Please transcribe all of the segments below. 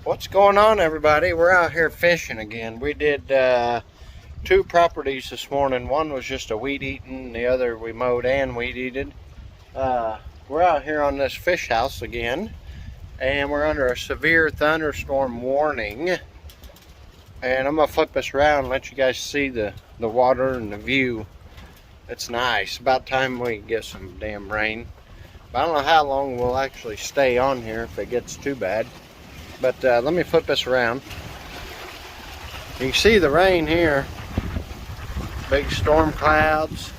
What's going on, everybody? We're out here fishing again. We did two properties this morning. One was just a weed eating, the other we mowed and weed eated. We're out here on this fish house again, and we're under a severe thunderstorm warning. And I'm gonna flip this around and let you guys see the water and the view. It's nice. About time we get some damn rain. But I don't know how long we'll actually stay on here if it gets too bad. But let me flip this around. You can see the rain here. Big storm clouds.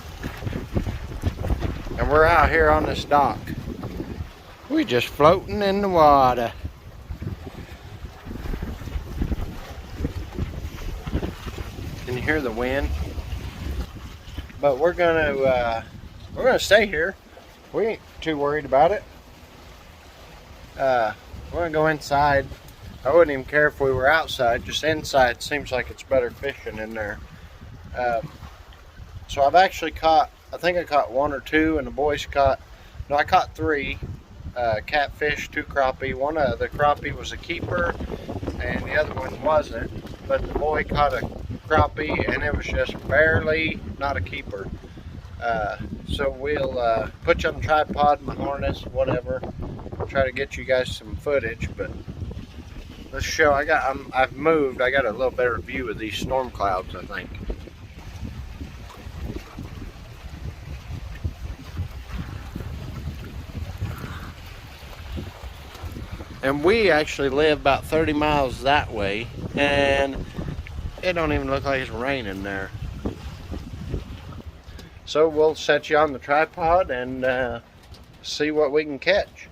And we're out here on this dock. We're just floating in the water. Can you hear the wind? But we're gonna stay here. We ain't too worried about it. We're gonna go inside. I wouldn't even care if we were outside. Just inside seems like it's better fishing in there. So I've actually caught, I think I caught one or two, and the boys caught, no, I caught three catfish, 2 crappie. One of the crappie was a keeper and the other one wasn't, but the boy caught a crappie and it was just barely not a keeper. So we'll put you on the tripod, my harness, whatever. Try to get you guys some footage, but let's show. I've moved. I got a little better view of these storm clouds, I think. And we actually live about 30 miles that way, and it don't even look like it's raining there. So we'll set you on the tripod and see what we can catch.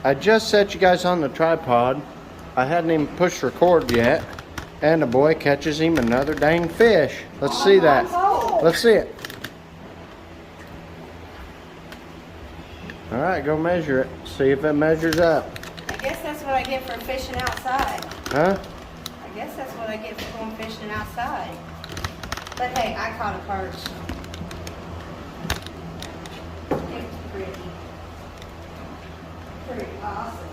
I just set you guys on the tripod. I hadn't even pushed record yet, and the boy catches him another dang fish. Let's see that. Let's see it. All right, go measure it. See if it measures up. I guess that's what I get for fishing outside. Huh? I guess that's what I get for going fishing outside. But hey, I caught a perch. It's pretty. Pretty awesome.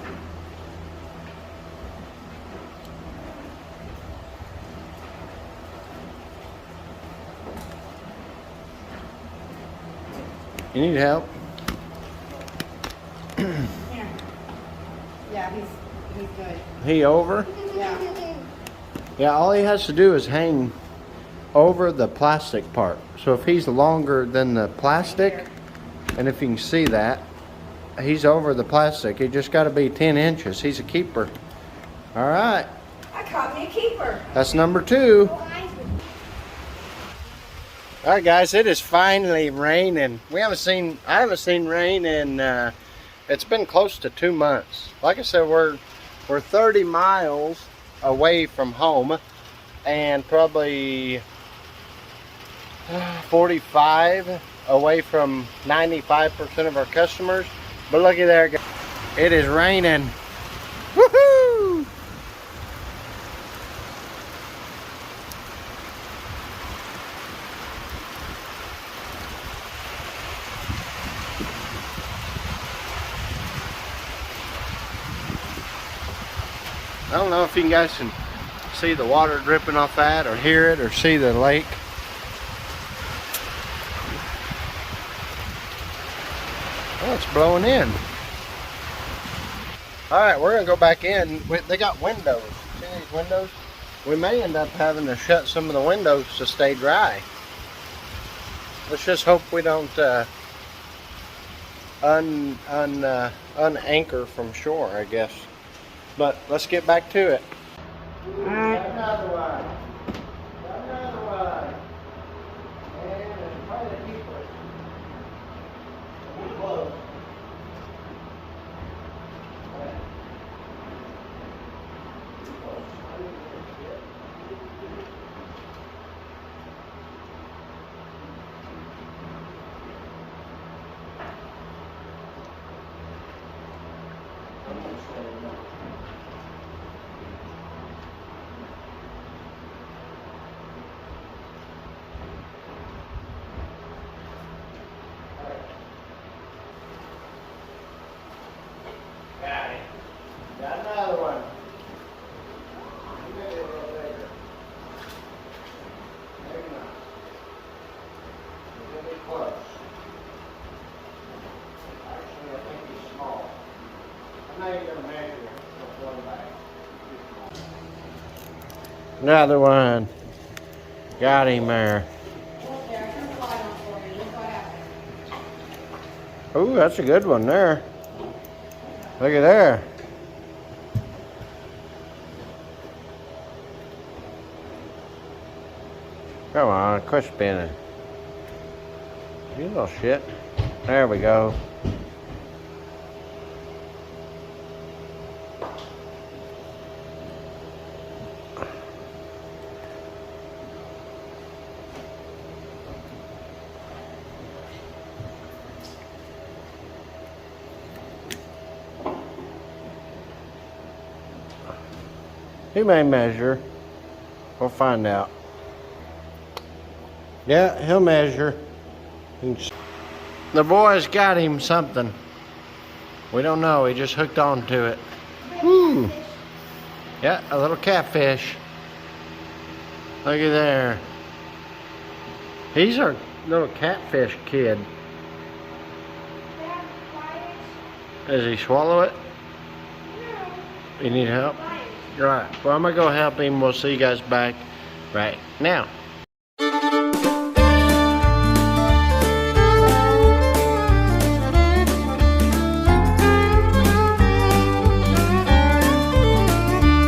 You need help? Here. Yeah, he's good. He over? Yeah. Yeah, all he has to do is hang over the plastic part. So if he's longer than the plastic, and if you can see that, he's over the plastic. He just got to be 10 inches. He's a keeper. All right. I caught me a keeper. That's number 2. All right, guys, it is finally raining. I haven't seen rain in, it's been close to 2 months. Like I said, we're 30 miles away from home, and probably 45 away from 95% of our customers. But looky there, guys. It is raining. Woohoo! I don't know if you guys can see the water dripping off that, or hear it, or see the lake. Oh, it's blowing in. All right, we're gonna go back in. They got windows. See these windows? We may end up having to shut some of the windows to stay dry. Let's just hope we don't unanchor from shore, I guess. But let's get back to it. All right. Another one. Another one. And it's probably a keeper. We're close. Another one. Got him there. Ooh, that's a good one there. Look at there. Come on, quit spinning. You little shit. There we go. He may measure. We'll find out. Yeah, he'll measure. The boys got him something. We don't know. He just hooked on to it. Woo! Yeah, a little catfish. Look at there. He's our little catfish kid. Does he swallow it? You need help? Right. Well, I'm going to go help him. We'll see you guys back right now.